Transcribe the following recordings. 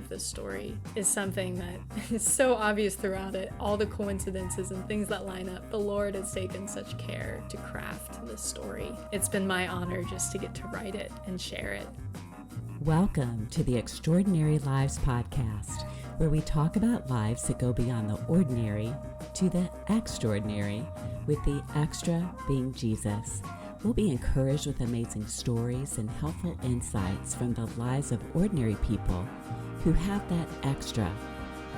of this story is something that is so obvious throughout it. All the coincidences and things that line up. The Lord has taken such care to craft this story. It's been my honor just to get to write it and share it. Welcome to the Extraordinary Lives podcast, where we talk about lives that go beyond the ordinary to the extraordinary, with the extra being Jesus. We'll be encouraged with amazing stories and helpful insights from the lives of ordinary people who have that extra,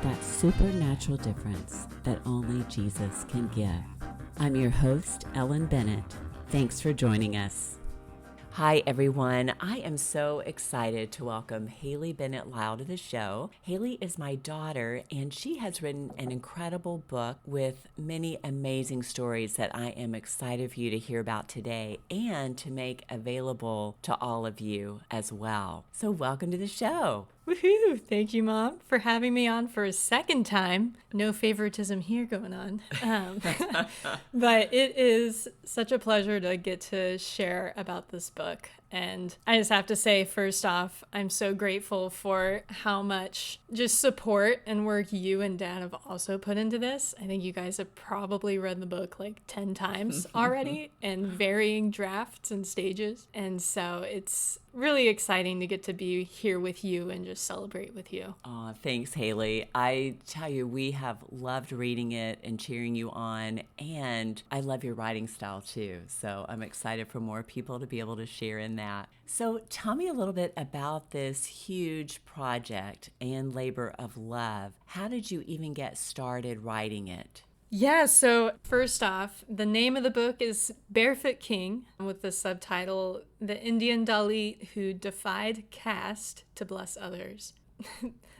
that supernatural difference that only Jesus can give. I'm your host, Ellen Bennett. Thanks for joining us. Hi, everyone. I am so excited to welcome Hayley Bennett Lyle to the show. Hayley is my daughter, and she has written an incredible book with many amazing stories that I am excited for you to hear about today and to make available to all of you as well. So welcome to the show. Woohoo! Thank you, Mom, for having me on for a second time. No favoritism here going on. But it is such a pleasure to get to share about this book. And I just have to say, first off, I'm so grateful for how much just support and work you and Dad have also put into this. I think you guys have probably read the book like 10 times already in varying drafts and stages. And so it's really exciting to get to be here with you and just celebrate with you. Oh, thanks, Hayley. I tell you, we have loved reading it and cheering you on, and I love your writing style too. So I'm excited for more people to be able to share in that. So tell me a little bit about this huge project and labor of love. How did you even get started writing it? Yeah, so first off, the name of the book is Barefoot King, with the subtitle, The Indian Dalit Who Defied Caste to Bless Others.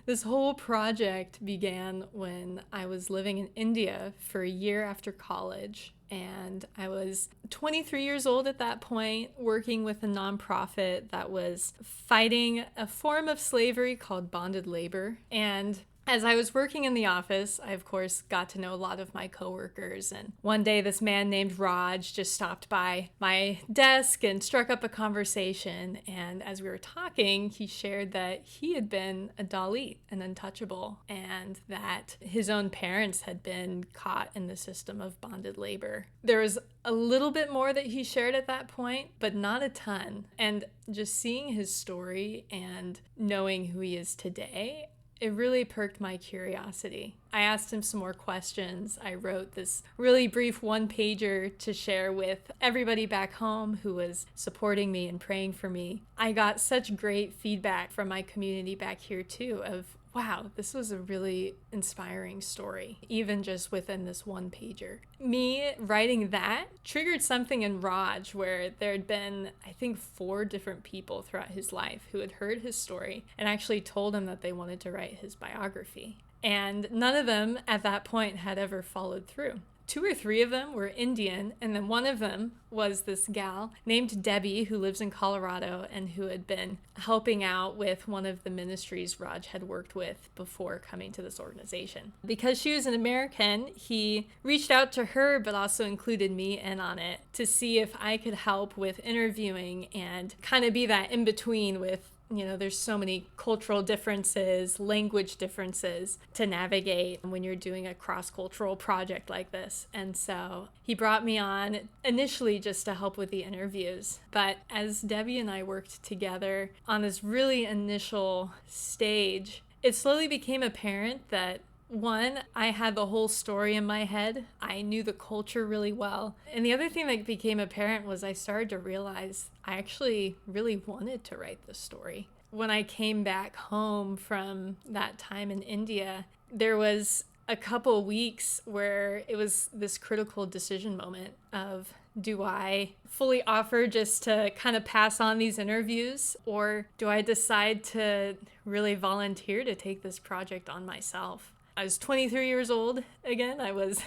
This whole project began when I was living in India for a year after college. And I was 23 years old at that point, working with a nonprofit that was fighting a form of slavery called bonded labor. And as I was working in the office, I, of course, got to know a lot of my coworkers. And one day, this man named Raj just stopped by my desk and struck up a conversation. And as we were talking, he shared that he had been a Dalit, an Untouchable, and that his own parents had been caught in the system of bonded labor. There was a little bit more that he shared at that point, but not a ton. And just seeing his story and knowing who he is today, it really perked my curiosity. I asked him some more questions. I wrote this really brief one-pager to share with everybody back home who was supporting me and praying for me. I got such great feedback from my community back here too of, wow, this was a really inspiring story, even just within this one pager. Me writing that triggered something in Raj where there had been, I think, 4 different people throughout his life who had heard his story and actually told him that they wanted to write his biography. And none of them at that point had ever followed through. 2 or 3 of them were Indian, and then one of them was this gal named Debbie who lives in Colorado and who had been helping out with one of the ministries Raj had worked with before coming to this organization. Because she was an American, he reached out to her but also included me in on it to see if I could help with interviewing and kind of be that in-between with, you know, there's so many cultural differences, language differences to navigate when you're doing a cross-cultural project like this. And so he brought me on initially just to help with the interviews. But as Debbie and I worked together on this really initial stage, it slowly became apparent that one, I had the whole story in my head. I knew the culture really well. And the other thing that became apparent was I started to realize I actually really wanted to write this story. When I came back home from that time in India, there was a couple weeks where it was this critical decision moment of, do I fully offer just to kind of pass on these interviews, or do I decide to really volunteer to take this project on myself? I was 23 years old again. I was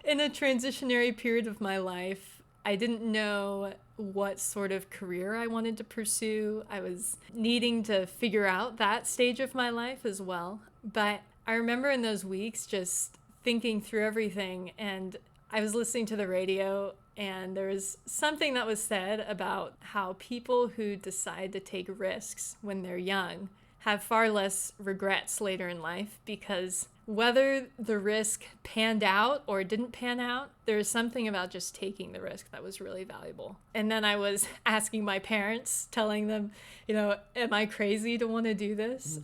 in a transitionary period of my life. I didn't know what sort of career I wanted to pursue. I was needing to figure out that stage of my life as well. But I remember in those weeks just thinking through everything, and I was listening to the radio, and there was something that was said about how people who decide to take risks when they're young have far less regrets later in life, because whether the risk panned out or didn't pan out, there was something about just taking the risk that was really valuable. And then I was asking my parents, telling them, am I crazy to want to do this?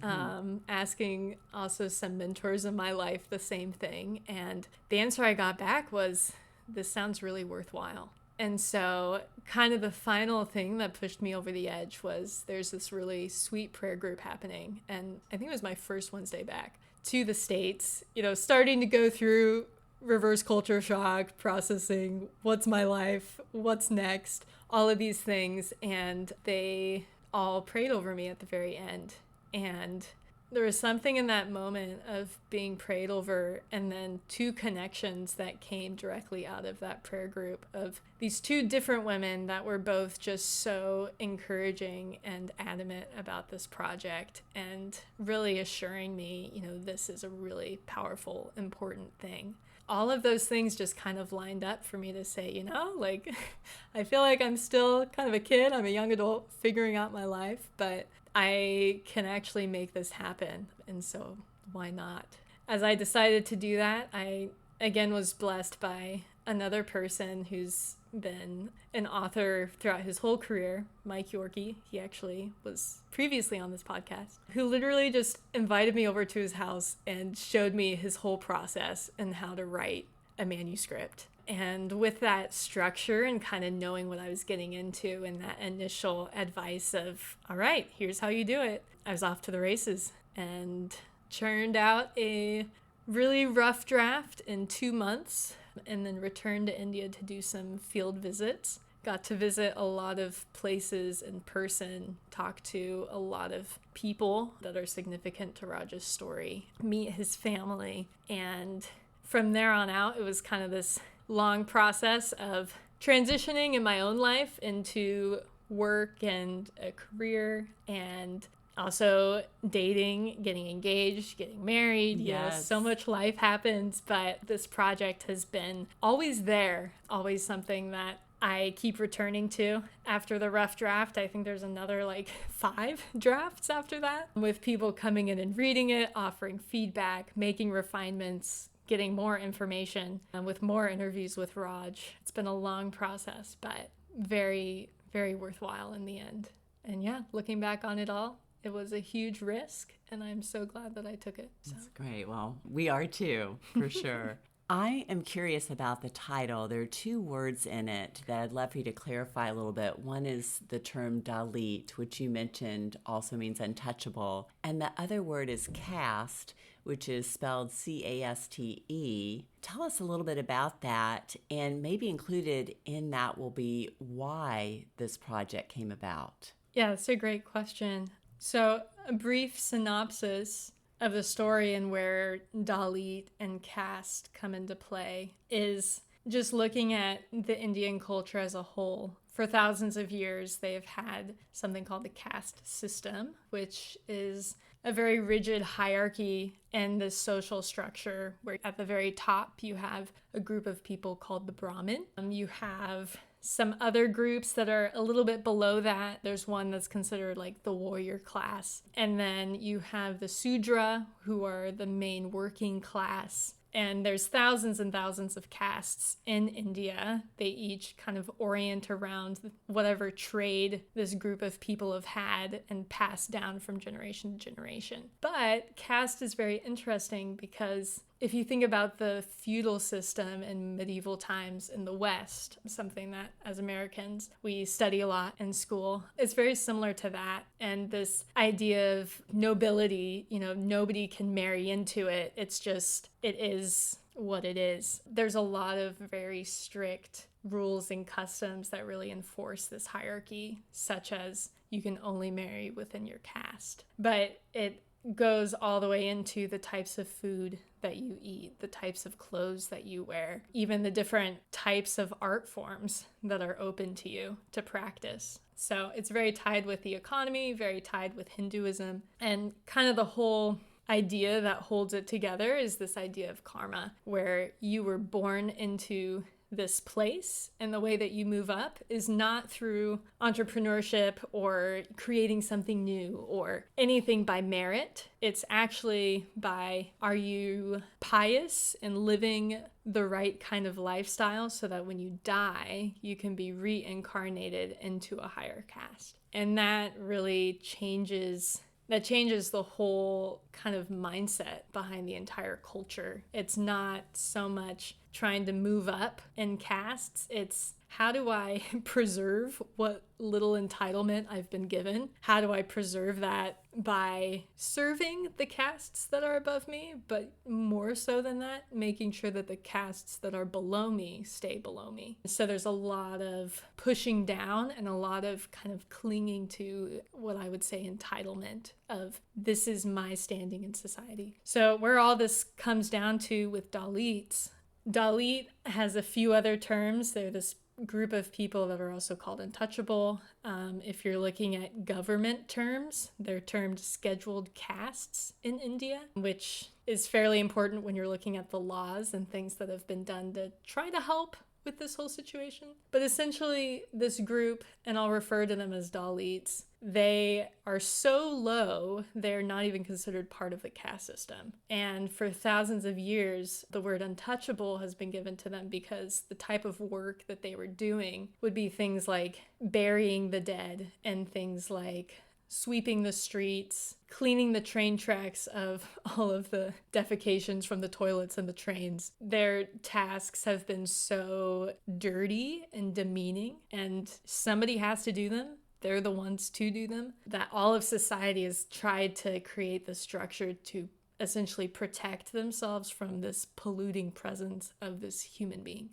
Asking also some mentors in my life the same thing. And the answer I got back was, this sounds really worthwhile. And so kind of the final thing that pushed me over the edge was there's this really sweet prayer group happening. And I think it was my first Wednesday back to the States, starting to go through reverse culture shock, processing what's my life, what's next, all of these things. And they all prayed over me at the very end. And there was something in that moment of being prayed over, and then two connections that came directly out of that prayer group of these two different women that were both just so encouraging and adamant about this project and really assuring me, this is a really powerful, important thing. All of those things just kind of lined up for me to say, I feel like I'm still kind of a kid. I'm a young adult figuring out my life, but I can actually make this happen. And so why not? As I decided to do that, I again was blessed by another person who's been an author throughout his whole career, Mike Yorkie. He actually was previously on this podcast, who literally just invited me over to his house and showed me his whole process and how to write a manuscript. And with that structure and kind of knowing what I was getting into and that initial advice of, all right, here's how you do it, I was off to the races and churned out a really rough draft in 2 months and then returned to India to do some field visits. Got to visit a lot of places in person, talk to a lot of people that are significant to Raj's story, meet his family. And from there on out, it was kind of this long process of transitioning in my own life into work and a career, and also dating, getting engaged, getting married. Yes. So much life happens, but this project has been always there, always something that I keep returning to. After the rough draft, I think there's another 5 drafts after that, with people coming in and reading it, offering feedback, making refinements, getting more information, and with more interviews with Raj. It's been a long process, but very, very worthwhile in the end. And yeah, looking back on it all, it was a huge risk, and I'm so glad that I took it. So. That's great. Well, we are too, for sure. I am curious about the title. There are 2 words in it that I'd love for you to clarify a little bit. One is the term Dalit, which you mentioned also means untouchable. And the other word is caste, which is spelled C-A-S-T-E. Tell us a little bit about that, and maybe included in that will be why this project came about. Yeah, that's a great question. So a brief synopsis of the story and where Dalit and caste come into play is just looking at the Indian culture as a whole. For thousands of years, they've had something called the caste system, which is a very rigid hierarchy in the social structure where at the very top you have a group of people called the Brahmin. You have some other groups that are a little bit below that. There's one that's considered the warrior class. And then you have the Sudra, who are the main working class. And there's thousands and thousands of castes in India. They each kind of orient around whatever trade this group of people have had and passed down from generation to generation. But caste is very interesting because if you think about the feudal system in medieval times in the West, something that as Americans we study a lot in school, it's very similar to that. And this idea of nobility, nobody can marry into it. It's just, it is what it is. There's a lot of very strict rules and customs that really enforce this hierarchy, such as you can only marry within your caste. But it goes all the way into the types of food that you eat, the types of clothes that you wear, even the different types of art forms that are open to you to practice. So it's very tied with the economy, very tied with Hinduism, and kind of the whole idea that holds it together is this idea of karma, where you were born into this place, and the way that you move up is not through entrepreneurship or creating something new or anything by merit. It's actually by, are you pious and living the right kind of lifestyle so that when you die, you can be reincarnated into a higher caste. And that really changes the whole kind of mindset behind the entire culture. It's not so much trying to move up in castes. It's, how do I preserve what little entitlement I've been given? How do I preserve that by serving the castes that are above me, but more so than that, making sure that the castes that are below me stay below me. So there's a lot of pushing down and a lot of kind of clinging to what I would say entitlement of, this is my standing in society. So where all this comes down to with Dalits, Dalit has a few other terms. They're this group of people that are also called untouchable. If you're looking at government terms, they're termed scheduled castes in India, which is fairly important when you're looking at the laws and things that have been done to try to help with this whole situation. But essentially, this group, and I'll refer to them as Dalits, they are so low, they're not even considered part of the caste system. And for thousands of years, the word untouchable has been given to them because the type of work that they were doing would be things like burying the dead and things like sweeping the streets, cleaning the train tracks of all of the defecations from the toilets and the trains. Their tasks have been so dirty and demeaning, and somebody has to do them. They're the ones to do them. That all of society has tried to create the structure to essentially protect themselves from this polluting presence of this human being.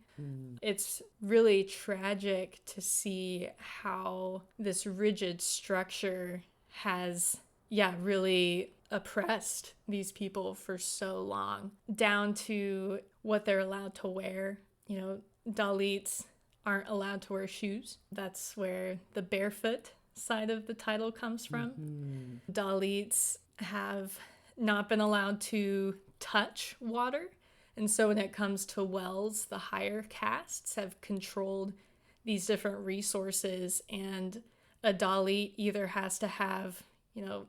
It's really tragic to see how this rigid structure has, really oppressed these people for so long, down to what they're allowed to wear. You know, Dalits aren't allowed to wear shoes. That's where the barefoot side of the title comes from. Dalits have not been allowed to touch water. And so when it comes to wells, the higher castes have controlled these different resources, and a Dalit either has to have,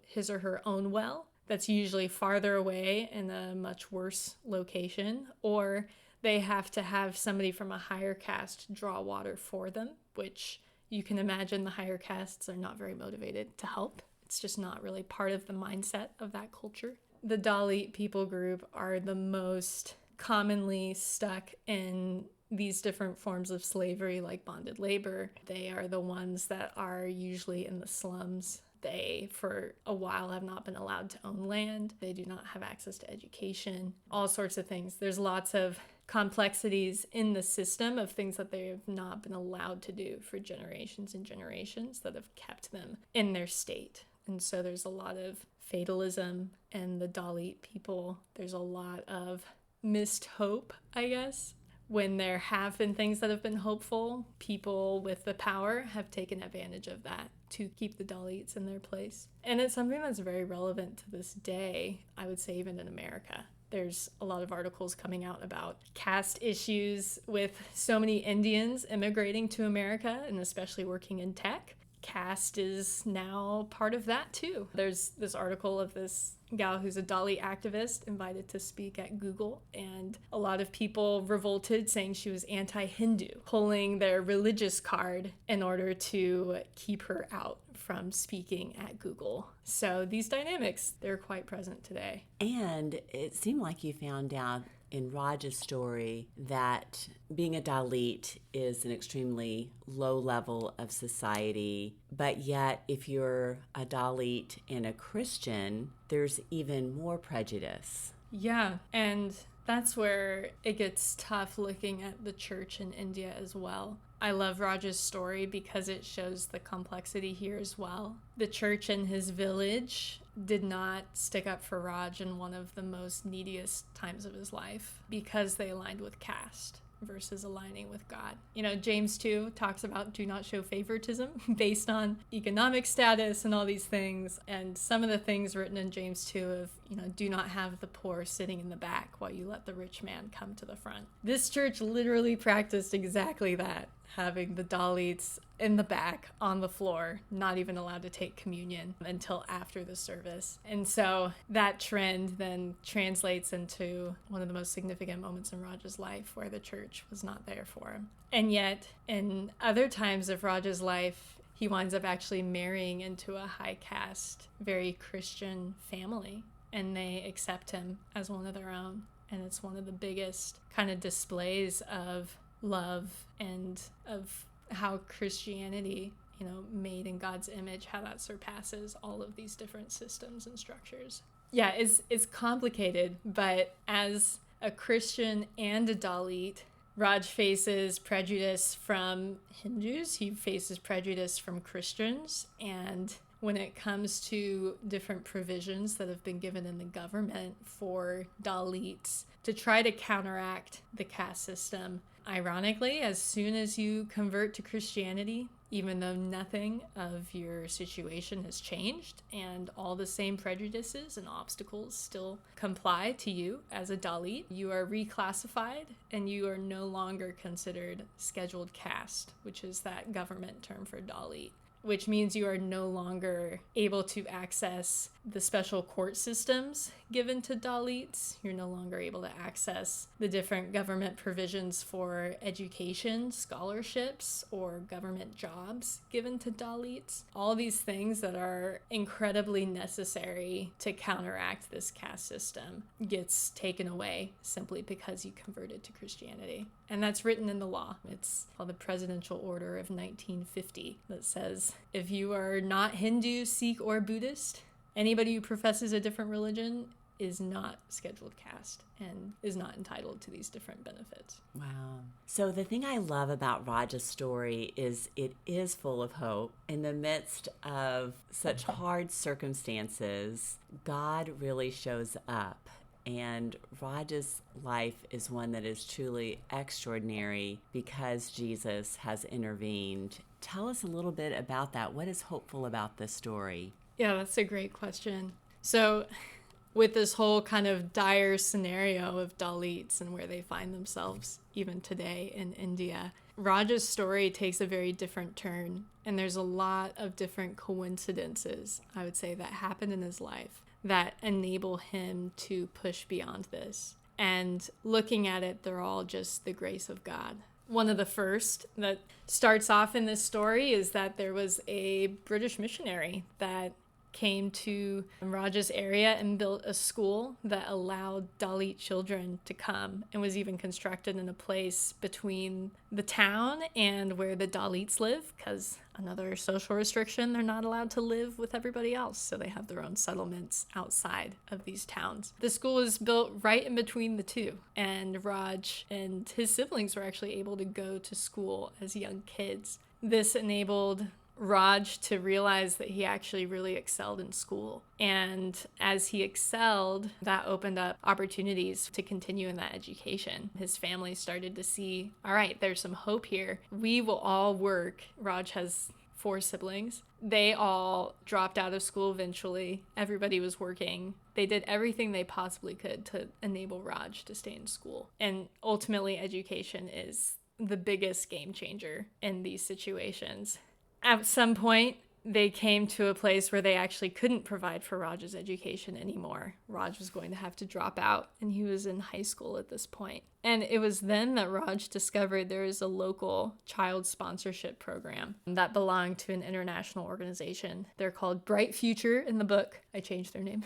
his or her own well that's usually farther away in a much worse location, or they have to have somebody from a higher caste draw water for them, which you can imagine the higher castes are not very motivated to help. It's just not really part of the mindset of that culture. The Dalit people group are the most commonly stuck in these different forms of slavery, like bonded labor. They are the ones that are usually in the slums. They, for a while, have not been allowed to own land. They do not have access to education, all sorts of things. There's lots of complexities in the system of things that they have not been allowed to do for generations and generations that have kept them in their state. And so there's a lot of fatalism in the Dalit people. There's a lot of missed hope, I guess. When there have been things that have been hopeful, people with the power have taken advantage of that to keep the Dalits in their place. And it's something that's very relevant to this day, I would say, even in America. There's a lot of articles coming out about caste issues with so many Indians immigrating to America, and especially working in tech. Caste is now part of that too. There's this article of this gal who's a Dalit activist invited to speak at Google, and a lot of people revolted, saying she was anti-Hindu, pulling their religious card in order to keep her out from speaking at Google. So these dynamics, they're quite present today. And it seemed like you found out in Raj's story that being a Dalit is an extremely low level of society, but yet if you're a Dalit and a Christian, there's even more prejudice. Yeah, and that's where it gets tough looking at the church in India as well. I love Raj's story because it shows the complexity here as well. The church in his village did not stick up for Raj in one of the most neediest times of his life because they aligned with caste. versus aligning with God. James 2 talks about do not show favoritism based on economic status and all these things. And some of the things written in James 2 of, do not have the poor sitting in the back while you let the rich man come to the front. This church literally practiced exactly that, having the Dalits in the back on the floor, not even allowed to take communion until after the service. And so that trend then translates into one of the most significant moments in Raj's life where the church was not there for him. And yet, in other times of Raj's life, he winds up actually marrying into a high caste, very Christian family, and they accept him as one of their own. And it's one of the biggest kind of displays of love and of how Christianity, made in God's image, how that surpasses all of these different systems and structures. Yeah, it's complicated, but as a Christian and a Dalit, Raj faces prejudice from Hindus, he faces prejudice from Christians, and when it comes to different provisions that have been given in the government for Dalits to try to counteract the caste system, ironically, as soon as you convert to Christianity, even though nothing of your situation has changed and all the same prejudices and obstacles still comply to you as a Dalit, you are reclassified and you are no longer considered scheduled caste, which is that government term for Dalit, which means you are no longer able to access the special court systems given to Dalits. You're no longer able to access the different government provisions for education, scholarships, or government jobs given to Dalits. All these things that are incredibly necessary to counteract this caste system gets taken away simply because you converted to Christianity. And that's written in the law. It's called the Presidential Order of 1950 that says if you are not Hindu, Sikh, or Buddhist, anybody who professes a different religion is not scheduled caste and is not entitled to these different benefits. Wow. So the thing I love about Raj's story is it is full of hope. In the midst of such hard circumstances, God really shows up. And Raj's life is one that is truly extraordinary because Jesus has intervened. Tell us a little bit about that. What is hopeful about this story? Yeah, that's a great question. So with this whole kind of dire scenario of Dalits and where they find themselves even today in India, Raj's story takes a very different turn. And there's a lot of different coincidences, I would say, that happen in his life that enable him to push beyond this. And looking at it, they're all just the grace of God. One of the first that starts off in this story is that there was a British missionary that came to Raj's area and built a school that allowed Dalit children to come and was even constructed in a place between the town and where the Dalits live, because another social restriction, they're not allowed to live with everybody else, so they have their own settlements outside of these towns. The school is built right in between the two, and Raj and his siblings were actually able to go to school as young kids. This enabled Raj to realize that he actually really excelled in school. And as he excelled, that opened up opportunities to continue in that education. His family started to see, all right, there's some hope here. We will all work. Raj has 4 siblings. They all dropped out of school eventually. Everybody was working. They did everything they possibly could to enable Raj to stay in school. And ultimately, education is the biggest game changer in these situations. At some point, they came to a place where they actually couldn't provide for Raj's education anymore. Raj was going to have to drop out, and he was in high school at this point. And it was then that Raj discovered there is a local child sponsorship program that belonged to an international organization. They're called Bright Future in the book. I changed their name.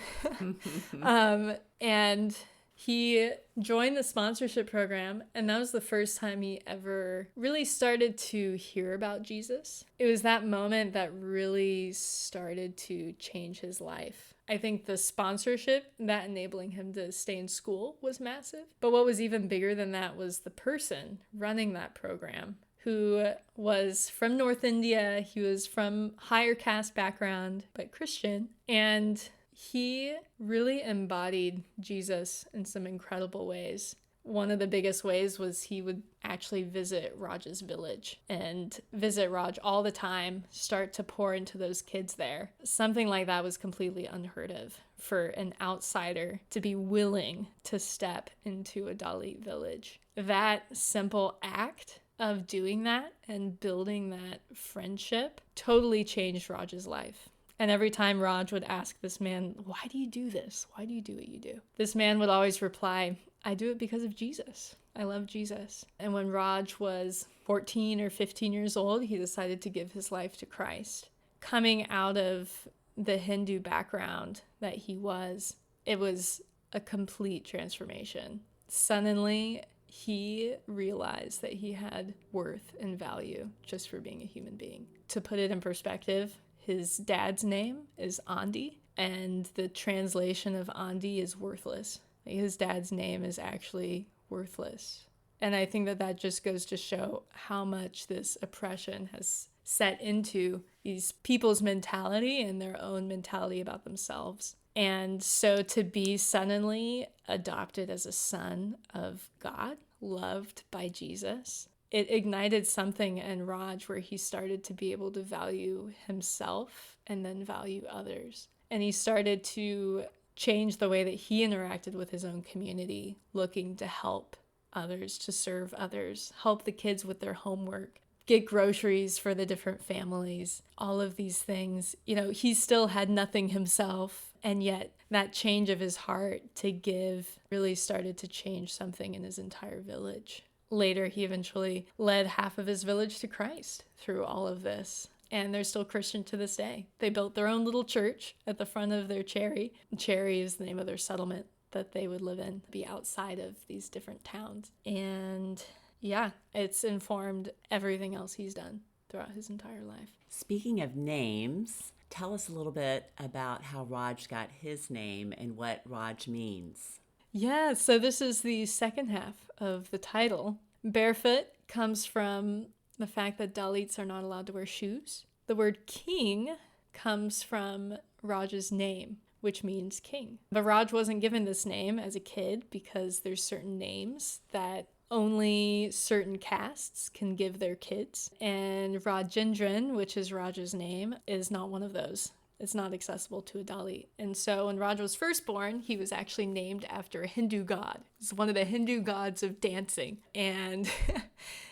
And he joined the sponsorship program, and that was the first time he ever really started to hear about Jesus. It was that moment that really started to change his life. I think the sponsorship, that enabling him to stay in school, was massive. But what was even bigger than that was the person running that program, who was from North India. He was from higher caste background, but Christian. And he really embodied Jesus in some incredible ways. One of the biggest ways was he would actually visit Raj's village and visit Raj all the time, start to pour into those kids there. Something like that was completely unheard of for an outsider to be willing to step into a Dalit village. That simple act of doing that and building that friendship totally changed Raj's life. And every time Raj would ask this man, why do you do this? Why do you do what you do? This man would always reply, I do it because of Jesus. I love Jesus. And when Raj was 14 or 15 years old, he decided to give his life to Christ. Coming out of the Hindu background that he was, it was a complete transformation. Suddenly, he realized that he had worth and value just for being a human being. To put it in perspective, his dad's name is Andi, and the translation of Andi is worthless. His dad's name is actually worthless. And I think that that just goes to show how much this oppression has set into these people's mentality and their own mentality about themselves. And so to be suddenly adopted as a son of God, loved by Jesus, it ignited something in Raj where he started to be able to value himself and then value others. And he started to change the way that he interacted with his own community, looking to help others, to serve others, help the kids with their homework, get groceries for the different families, all of these things. You know, he still had nothing himself, and yet that change of his heart to give really started to change something in his entire village. Later, he eventually led half of his village to Christ through all of this. And they're still Christian to this day. They built their own little church at the front of their Cherry. Cherry is the name of their settlement that they would live in, be outside of these different towns. And yeah, it's informed everything else he's done throughout his entire life. Speaking of names, tell us a little bit about how Raj got his name and what Raj means. Yeah, so this is the second half of the title. Barefoot comes from the fact that Dalits are not allowed to wear shoes. The word king comes from Raj's name, which means king. But Raj wasn't given this name as a kid because there's certain names that only certain castes can give their kids. And Rajendran, which is Raj's name, is not one of those. It's not accessible to a Dalit. And so when Raj was first born, he was actually named after a Hindu god. It's one of the Hindu gods of dancing. And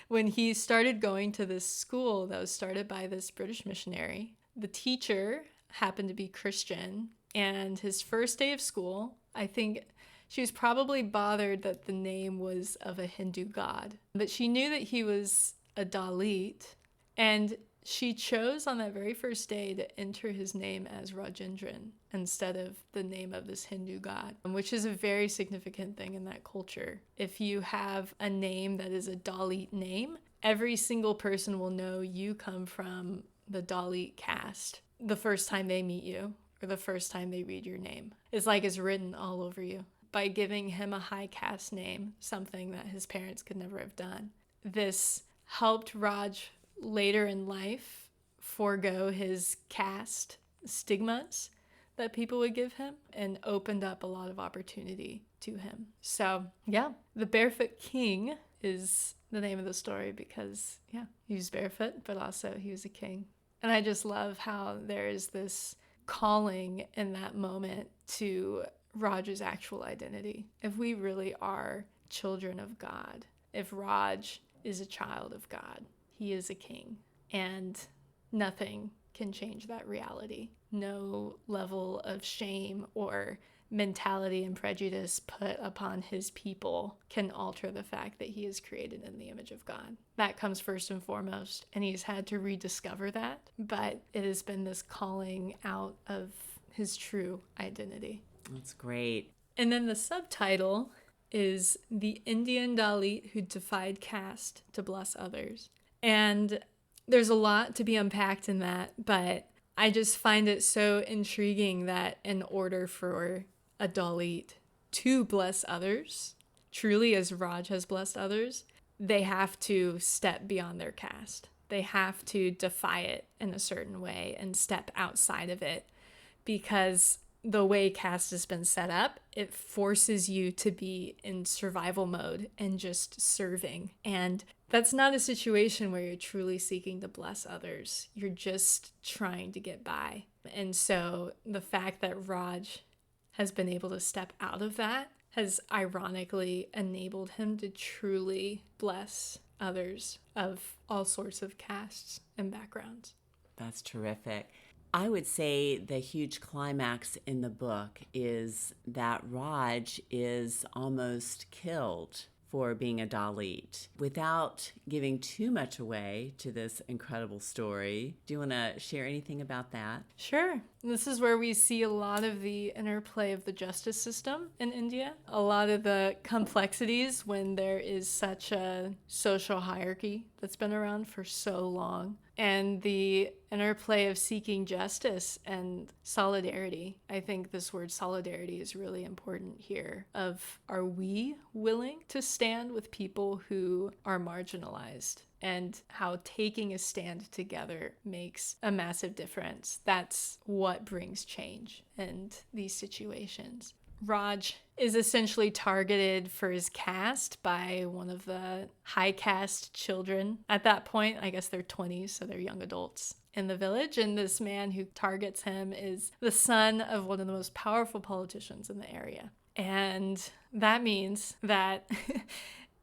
when he started going to this school that was started by this British missionary, the teacher happened to be Christian. And his first day of school, I think she was probably bothered that the name was of a Hindu god. But she knew that he was a Dalit. And she chose on that very first day to enter his name as Rajendran instead of the name of this Hindu god, which is a very significant thing in that culture. If you have a name that is a Dalit name, every single person will know you come from the Dalit caste the first time they meet you or the first time they read your name. It's like it's written all over you. By giving him a high caste name, something that his parents could never have done, this helped Raj later in life forego his caste stigmas that people would give him and opened up a lot of opportunity to him. So yeah, the Barefoot King is the name of the story because he was barefoot, but also he was a king. And I just love how there is this calling in that moment to Raj's actual identity. If we really are children of God, if Raj is a child of God, he is a king, and nothing can change that reality. No level of shame or mentality and prejudice put upon his people can alter the fact that he is created in the image of God. That comes first and foremost, and he's had to rediscover that, but it has been this calling out of his true identity. That's great. And then the subtitle is The Indian Dalit Who Defied Caste to Bless Others. And there's a lot to be unpacked in that, but I just find it so intriguing that in order for a Dalit to bless others, truly as Raj has blessed others, they have to step beyond their caste. They have to defy it in a certain way and step outside of it, because the way caste has been set up, it forces you to be in survival mode and just serving. And that's not a situation where you're truly seeking to bless others. You're just trying to get by. And so the fact that Raj has been able to step out of that has ironically enabled him to truly bless others of all sorts of castes and backgrounds. That's terrific. I would say the huge climax in the book is that Raj is almost killed for being a Dalit. Without giving too much away to this incredible story, do you want to share anything about that? Sure. This is where we see a lot of the interplay of the justice system in India, a lot of the complexities when there is such a social hierarchy that's been around for so long, and the interplay of seeking justice and solidarity. I think this word solidarity is really important here. Are we willing to stand with people who are marginalized? And how taking a stand together makes a massive difference. That's what brings change in these situations. Raj is essentially targeted for his caste by one of the high caste children. At that point, I guess they're 20s, so they're young adults in the village. And this man who targets him is the son of one of the most powerful politicians in the area. And that means that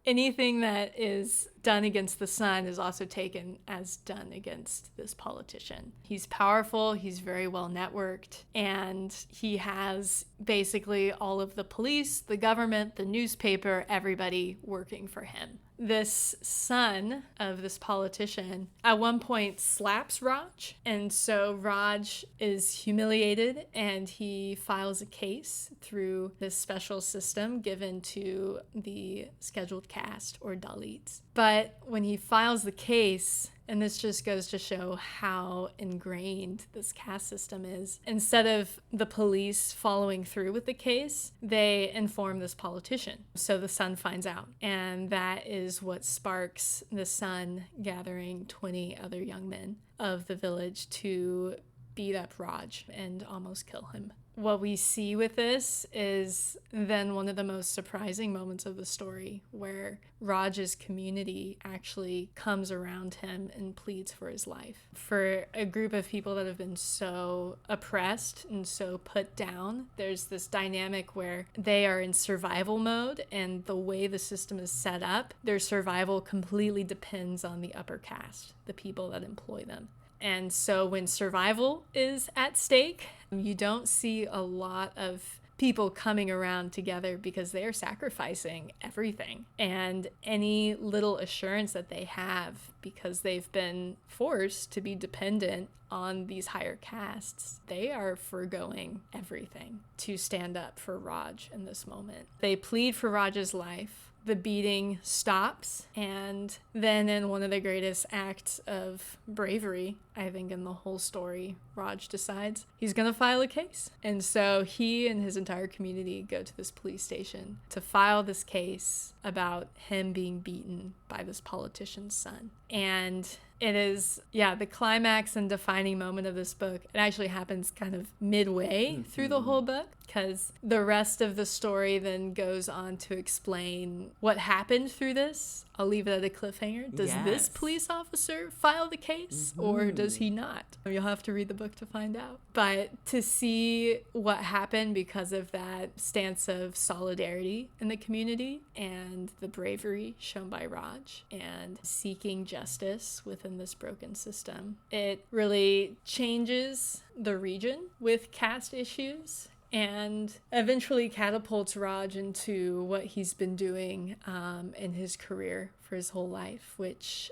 anything that is done against the son is also taken as done against this politician. He's powerful, he's very well networked, and he has basically all of the police, the government, the newspaper, everybody working for him. This son of this politician at one point slaps Raj, and so Raj is humiliated and he files a case through this special system given to the scheduled caste or Dalits. But when he files the case, and this just goes to show how ingrained this caste system is, instead of the police following through with the case, they inform this politician. So the son finds out. And that is what sparks the son gathering 20 other young men of the village to beat up Raj and almost kill him. What we see with this is then one of the most surprising moments of the story, where Raj's community actually comes around him and pleads for his life. For a group of people that have been so oppressed and so put down, there's this dynamic where they are in survival mode, and the way the system is set up, their survival completely depends on the upper caste, the people that employ them. And so when survival is at stake, you don't see a lot of people coming around together because they are sacrificing everything. And any little assurance that they have, because they've been forced to be dependent on these higher castes, they are forgoing everything to stand up for Raj in this moment. They plead for Raj's life. The beating stops, and then in one of the greatest acts of bravery, I think, in the whole story, Raj decides he's gonna file a case. And so he and his entire community go to this police station to file this case about him being beaten by this politician's son. And it is, the climax and defining moment of this book. It actually happens kind of midway through the whole book, because the rest of the story then goes on to explain what happened through this. I'll leave it at a cliffhanger. Does this police officer file the case, or does he not? You'll have to read the book to find out. But to see what happened because of that stance of solidarity in the community and the bravery shown by Raj and seeking justice within this broken system, it really changes the region with caste issues and eventually catapults Raj into what he's been doing in his career for his whole life, which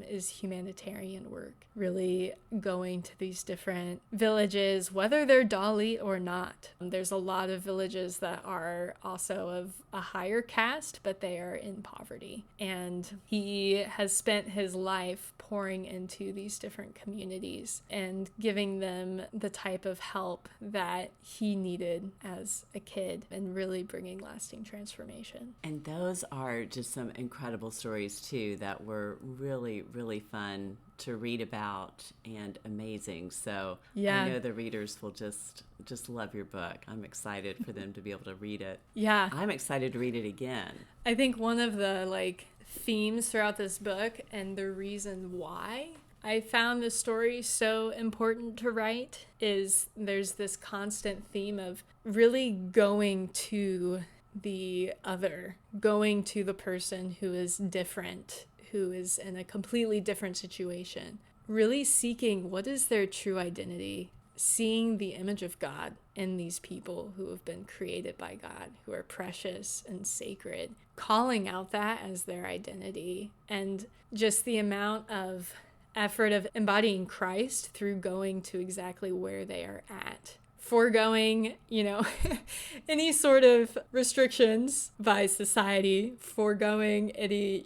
is humanitarian work, really going to these different villages, whether they're Dalit or not. There's a lot of villages that are also of a higher caste, but they are in poverty. And he has spent his life pouring into these different communities and giving them the type of help that he needed as a kid, and really bringing lasting transformation. And those are just some incredible stories stories too that were really, really fun to read about and amazing. So Yeah. I know the readers will just love your book. I'm excited for them to be able to read it. Yeah. I'm excited to read it again. I think one of the themes throughout this book, and the reason why I found the story so important to write, is there's this constant theme of really going to the other, going to the person who is different, who is in a completely different situation, really seeking what is their true identity, seeing the image of God in these people who have been created by God, who are precious and sacred, calling out that as their identity, and just the amount of effort of embodying Christ through going to exactly where they are at, foregoing, any sort of restrictions by society, foregoing any,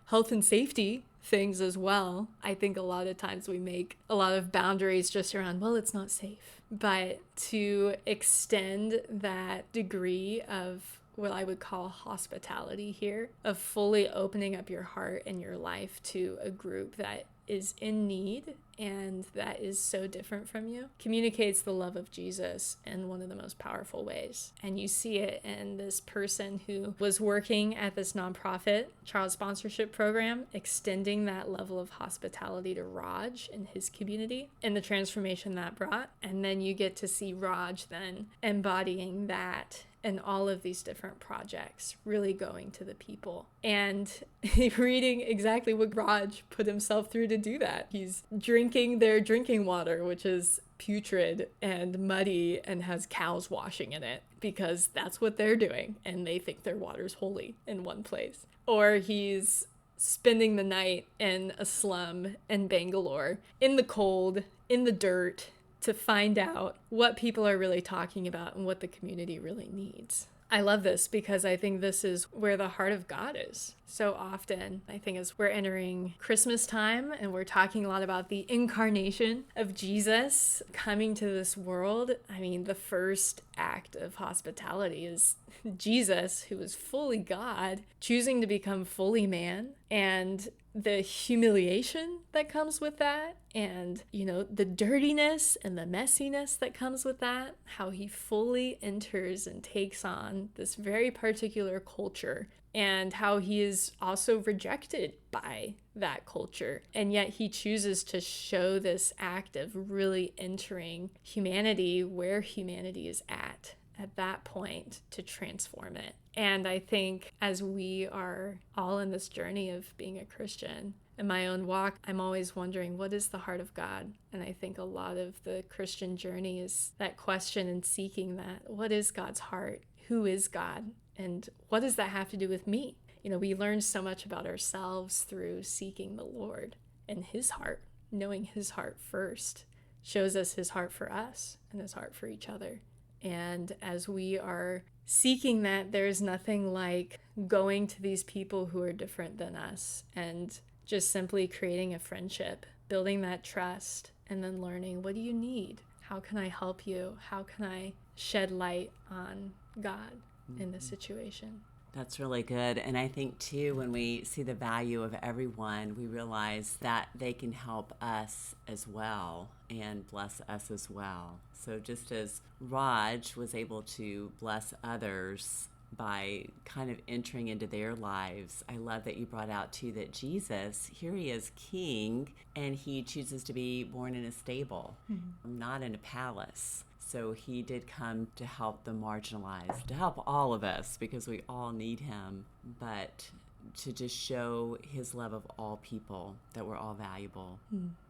health and safety things as well. I think a lot of times we make a lot of boundaries just around, well, it's not safe. But to extend that degree of what I would call hospitality here, of fully opening up your heart and your life to a group that is in need and that is so different from you, communicates the love of Jesus in one of the most powerful ways. And you see it in this person who was working at this nonprofit child sponsorship program, extending that level of hospitality to Raj in his community and the transformation that brought. And then you get to see Raj then embodying that and all of these different projects, really going to the people and reading exactly what Raj put himself through to do that. He's drinking their drinking water, which is putrid and muddy and has cows washing in it, because that's what they're doing and they think their water's holy in one place. Or he's spending the night in a slum in Bangalore, in the cold, in the dirt, to find out what people are really talking about and what the community really needs. I love this because I think this is where the heart of God is. So often, I think as we're entering Christmas time and we're talking a lot about the incarnation of Jesus coming to this world, I mean, the first act of hospitality is Jesus, who is fully God, choosing to become fully man, and the humiliation that comes with that, and the dirtiness and the messiness that comes with that, how he fully enters and takes on this very particular culture, and how he is also rejected by that culture, and yet he chooses to show this act of really entering humanity where humanity is at that point, to transform it. And I think as we are all in this journey of being a Christian, in my own walk, I'm always wondering, what is the heart of God? And I think a lot of the Christian journey is that question and seeking that. What is God's heart? Who is God? And what does that have to do with me? We learn so much about ourselves through seeking the Lord and his heart. Knowing his heart first shows us his heart for us and his heart for each other. And as we are seeking that, there's nothing like going to these people who are different than us and just simply creating a friendship, building that trust, and then learning, what do you need? How can I help you? How can I shed light on God in this situation? That's really good. And I think, too, when we see the value of everyone, we realize that they can help us as well and bless us as well. So just as Raj was able to bless others by kind of entering into their lives, I love that you brought out, too, that Jesus, here he is king, and he chooses to be born in a stable, not in a palace. So he did come to help the marginalized, to help all of us, because we all need him, but to just show his love of all people, that we're all valuable.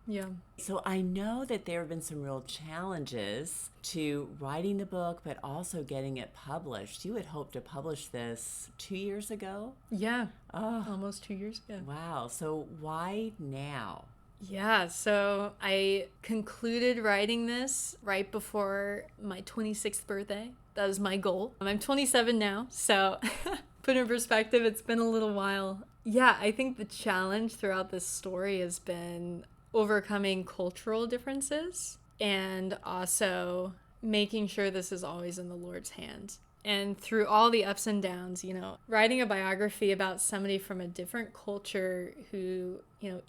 Yeah. So I know that there have been some real challenges to writing the book, but also getting it published. You had hoped to publish this 2 years ago? Yeah. Almost 2 years ago. Wow. So why now? Yeah, so I concluded writing this right before my 26th birthday. That was my goal. I'm 27 now, so put in perspective, it's been a little while. Yeah, I think the challenge throughout this story has been overcoming cultural differences and also making sure this is always in the Lord's hands. And through all the ups and downs, writing a biography about somebody from a different culture who,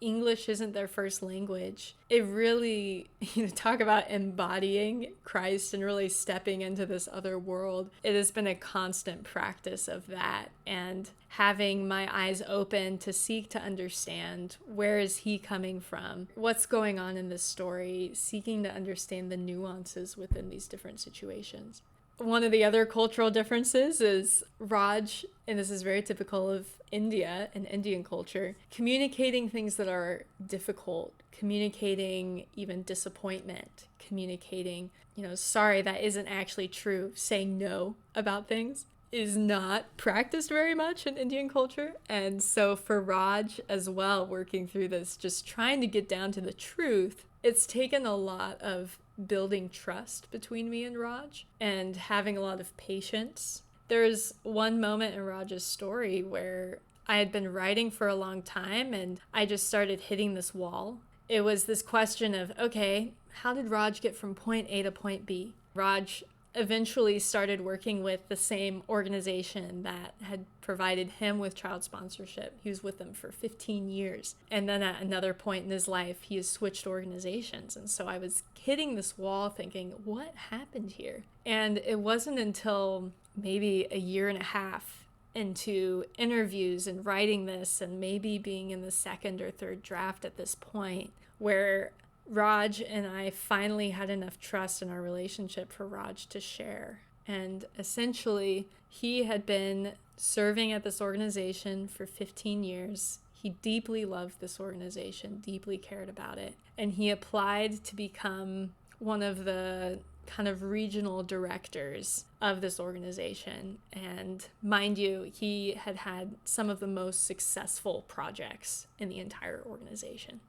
English isn't their first language, it really, talk about embodying Christ and really stepping into this other world. It has been a constant practice of that, and having my eyes open to seek to understand, where is he coming from? What's going on in this story? Seeking to understand the nuances within these different situations. One of the other cultural differences is Raj, and this is very typical of India and Indian culture, communicating things that are difficult, communicating even disappointment, communicating, sorry, that isn't actually true, saying no about things is not practiced very much in Indian culture. And so for Raj as well, working through this, just trying to get down to the truth, it's taken a lot of building trust between me and Raj and having a lot of patience. There's one moment in Raj's story where I had been writing for a long time and I just started hitting this wall. It was this question of, okay, how did Raj get from point A to point B? Raj eventually started working with the same organization that had provided him with child sponsorship. He was with them for 15 years. And then at another point in his life, he has switched organizations. And so I was hitting this wall thinking, what happened here? And it wasn't until maybe a year and a half into interviews and writing this and maybe being in the second or third draft at this point where Raj and I finally had enough trust in our relationship for Raj to share. And essentially, he had been serving at this organization for 15 years. He deeply loved this organization, deeply cared about it. And he applied to become one of the kind of regional directors of this organization. And mind you, he had had some of the most successful projects in the entire organization.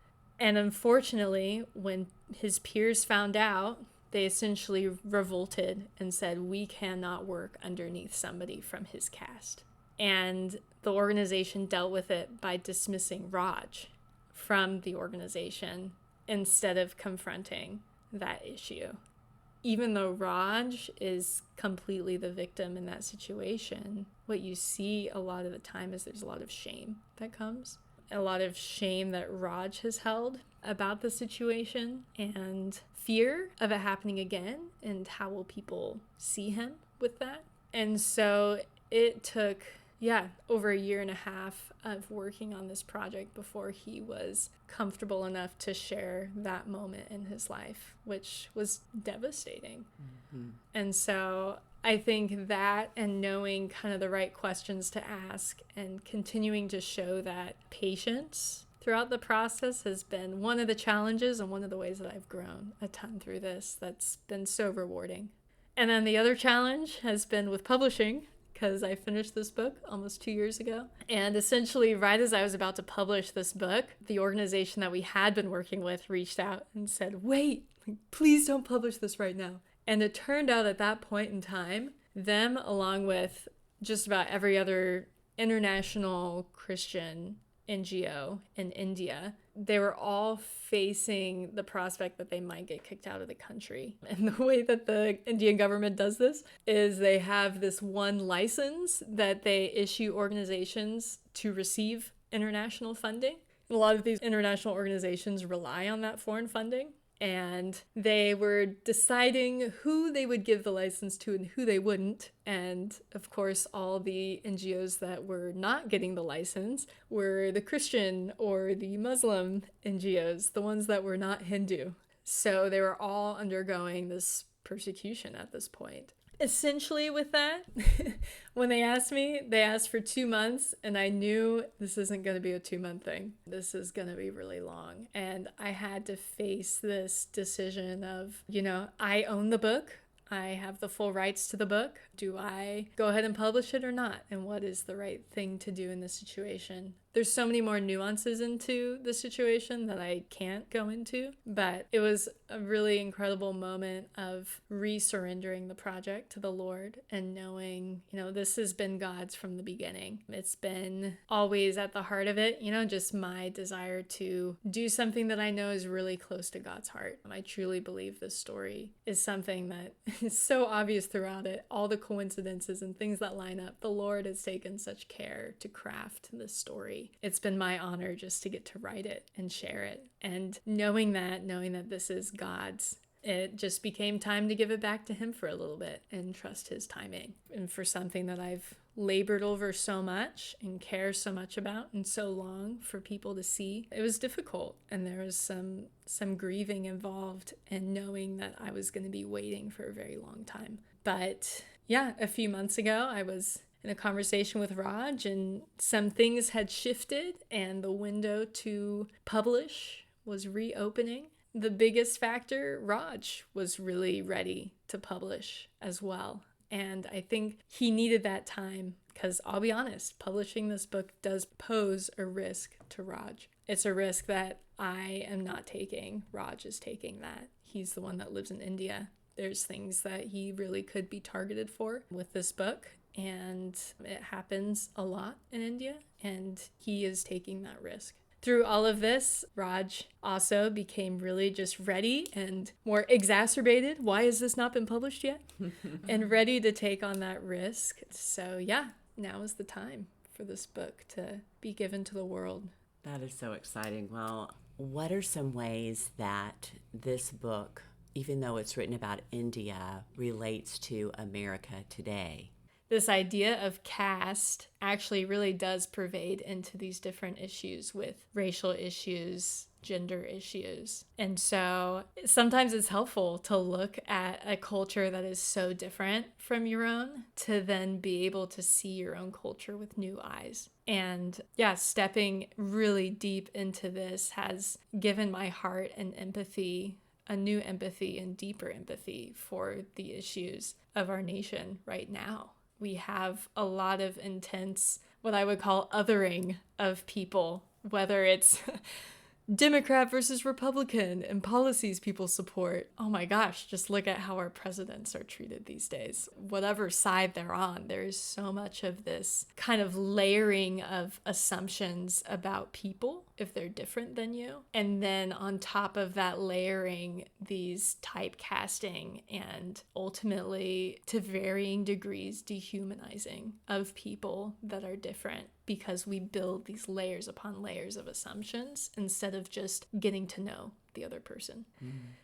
And unfortunately, when his peers found out, they essentially revolted and said, we cannot work underneath somebody from his caste. And the organization dealt with it by dismissing Raj from the organization instead of confronting that issue. Even though Raj is completely the victim in that situation, what you see a lot of the time is there's a lot of shame that comes. A lot of shame that Raj has held about the situation and fear of it happening again, and how will people see him with that. And so it took over a year and a half of working on this project before he was comfortable enough to share that moment in his life, which was devastating. Mm-hmm. And so I think that, and knowing kind of the right questions to ask and continuing to show that patience throughout the process has been one of the challenges and one of the ways that I've grown a ton through this. That's been so rewarding. And then the other challenge has been with publishing, because I finished this book almost 2 years ago. And essentially, right as I was about to publish this book, the organization that we had been working with reached out and said, wait, please don't publish this right now. And it turned out at that point in time, them, along with just about every other international Christian NGO in India, they were all facing the prospect that they might get kicked out of the country. And the way that the Indian government does this is they have this one license that they issue organizations to receive international funding. A lot of these international organizations rely on that foreign funding. And they were deciding who they would give the license to and who they wouldn't. And of course, all the NGOs that were not getting the license were the Christian or the Muslim NGOs, the ones that were not Hindu. So they were all undergoing this persecution at this point. Essentially with that, when they asked me, they asked for 2 months, and I knew this isn't going to be a 2-month thing. This is going to be really long. And I had to face this decision of, I own the book. I have the full rights to the book. Do I go ahead and publish it or not? And what is the right thing to do in this situation? There's so many more nuances into the situation that I can't go into, but it was a really incredible moment of resurrendering the project to the Lord and knowing, this has been God's from the beginning. It's been always at the heart of it, just my desire to do something that I know is really close to God's heart. I truly believe this story is something that is so obvious throughout it. All the coincidences and things that line up, the Lord has taken such care to craft this story. It's been my honor just to get to write it and share it. And knowing that this is God's, it just became time to give it back to him for a little bit and trust his timing. And for something that I've labored over so much and care so much about and so long for people to see, it was difficult. And there was some grieving involved and knowing that I was going to be waiting for a very long time. But yeah, a few months ago, I was in a conversation with Raj and some things had shifted and the window to publish was reopening. The biggest factor, Raj was really ready to publish as well. And I think he needed that time because I'll be honest, publishing this book does pose a risk to Raj. It's a risk that I am not taking. Raj is taking that. He's the one that lives in India. There's things that he really could be targeted for with this book. And it happens a lot in India, and he is taking that risk. Through all of this, Raj also became really just ready and more exacerbated. Why has this not been published yet? And ready to take on that risk. So yeah, now is the time for this book to be given to the world. That is so exciting. Well, what are some ways that this book, even though it's written about India, relates to America today? This idea of caste actually really does pervade into these different issues with racial issues, gender issues. And so sometimes it's helpful to look at a culture that is so different from your own to then be able to see your own culture with new eyes. And yeah, stepping really deep into this has given my heart an empathy, a new empathy and deeper empathy for the issues of our nation right now. We have a lot of intense, what I would call othering of people, whether it's Democrat versus Republican and policies people support. Oh my gosh, just look at how our presidents are treated these days. Whatever side they're on, there is so much of this kind of layering of assumptions about people if they're different than you. And then on top of that layering, these typecasting and ultimately to varying degrees dehumanizing of people that are different, because we build these layers upon layers of assumptions instead of just getting to know the other person.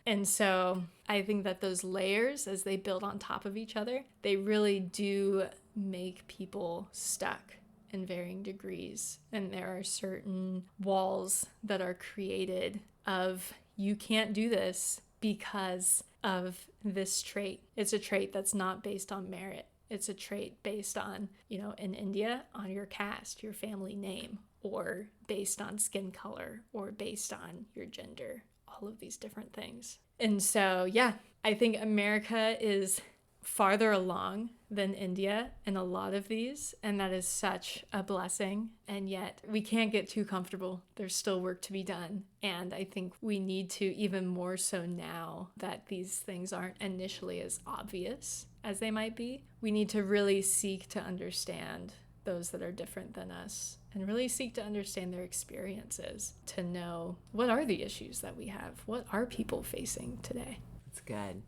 And so I think that those layers, as they build on top of each other, they really do make people stuck in varying degrees. And there are certain walls that are created of, you can't do this because of this trait. It's a trait that's not based on merit. It's a trait based on, in India, on your caste, your family name, or based on skin color, or based on your gender, all of these different things. And so, yeah, I think America is farther along than India in a lot of these, and that is such a blessing. And yet we can't get too comfortable. There's still work to be done. And I think we need to, even more so now that these things aren't initially as obvious as they might be, we need to really seek to understand those that are different than us and really seek to understand their experiences, to know what are the issues that we have, what are people facing today. That's good.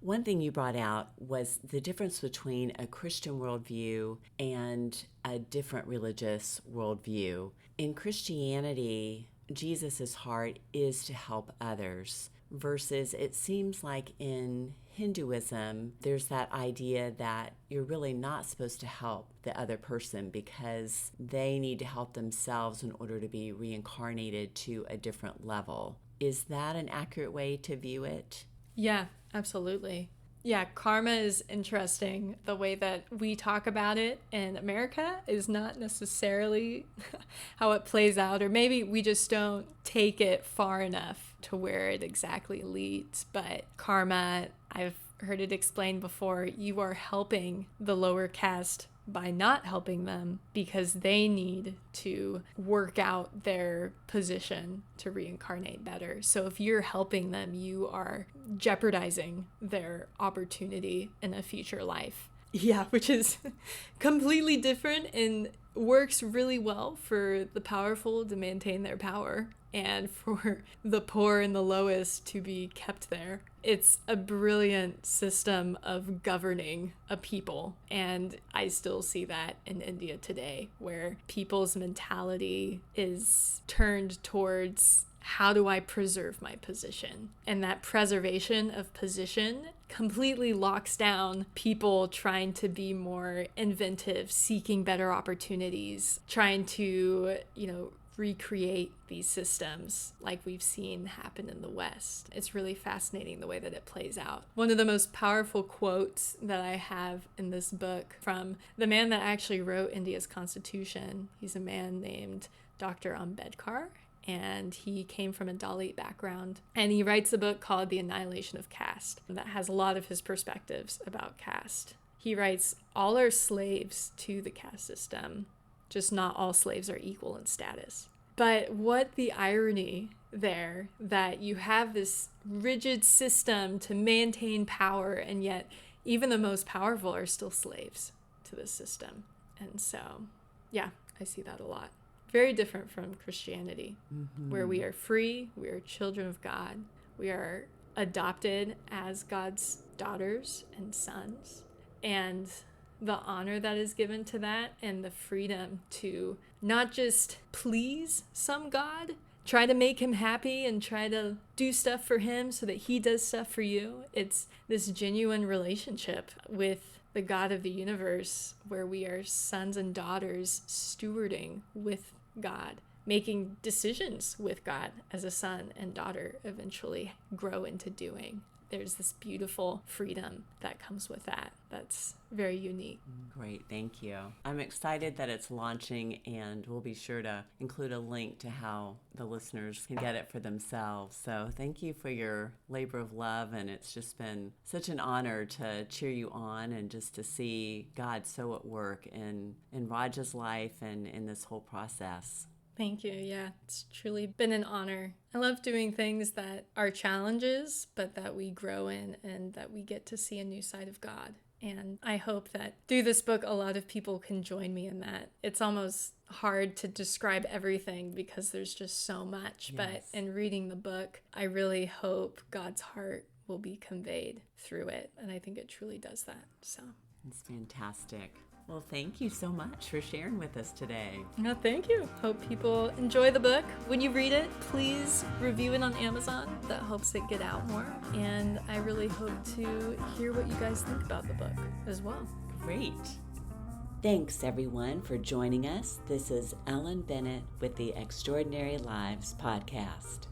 One thing you brought out was the difference between a Christian worldview and a different religious worldview. In Christianity, Jesus' heart is to help others, versus it seems like in Hinduism, there's that idea that you're really not supposed to help the other person because they need to help themselves in order to be reincarnated to a different level. Is that an accurate way to view it? Yeah, absolutely. Yeah, karma is interesting. The way that we talk about it in America is not necessarily how it plays out, or maybe we just don't take it far enough to where it exactly leads. But karma, I've heard it explained before, you are helping the lower caste by not helping them because they need to work out their position to reincarnate better. So if you're helping them, you are jeopardizing their opportunity in a future life. Yeah, which is completely different and works really well for the powerful to maintain their power and for the poor and the lowest to be kept there. It's a brilliant system of governing a people, and I still see that in India today, where people's mentality is turned towards how do I preserve my position? And that preservation of position completely locks down people trying to be more inventive, seeking better opportunities, trying to, recreate these systems like we've seen happen in the West. It's really fascinating the way that it plays out. One of the most powerful quotes that I have in this book from the man that actually wrote India's constitution, he's a man named Dr. Ambedkar, and he came from a Dalit background. And he writes a book called The Annihilation of Caste that has a lot of his perspectives about caste. He writes, all are slaves to the caste system, just not all slaves are equal in status. But what the irony there, that you have this rigid system to maintain power, and yet even the most powerful are still slaves to the system. And so, yeah, I see that a lot. Very different from Christianity, where we are free, we are children of God, we are adopted as God's daughters and sons, and the honor that is given to that and the freedom to not just please some God, try to make him happy and try to do stuff for him so that he does stuff for you. It's this genuine relationship with the God of the universe where we are sons and daughters stewarding with God, making decisions with God as a son and daughter eventually grow into doing. There's this beautiful freedom that comes with that. That's very unique. Great, thank you. I'm excited that it's launching, and we'll be sure to include a link to how the listeners can get it for themselves. So thank you for your labor of love, and it's just been such an honor to cheer you on and just to see God so at work in Raj's life and in this whole process. Thank you. Yeah, it's truly been an honor. I love doing things that are challenges, but that we grow in and that we get to see a new side of God. And I hope that through this book, a lot of people can join me in that. It's almost hard to describe everything because there's just so much. Yes. But in reading the book, I really hope God's heart will be conveyed through it. And I think it truly does that. So it's fantastic. Well, thank you so much for sharing with us today. No, thank you. Hope people enjoy the book. When you read it, please review it on Amazon. That helps it get out more. And I really hope to hear what you guys think about the book as well. Great. Thanks, everyone, for joining us. This is Ellen Bennett with the Extraordinary Lives podcast.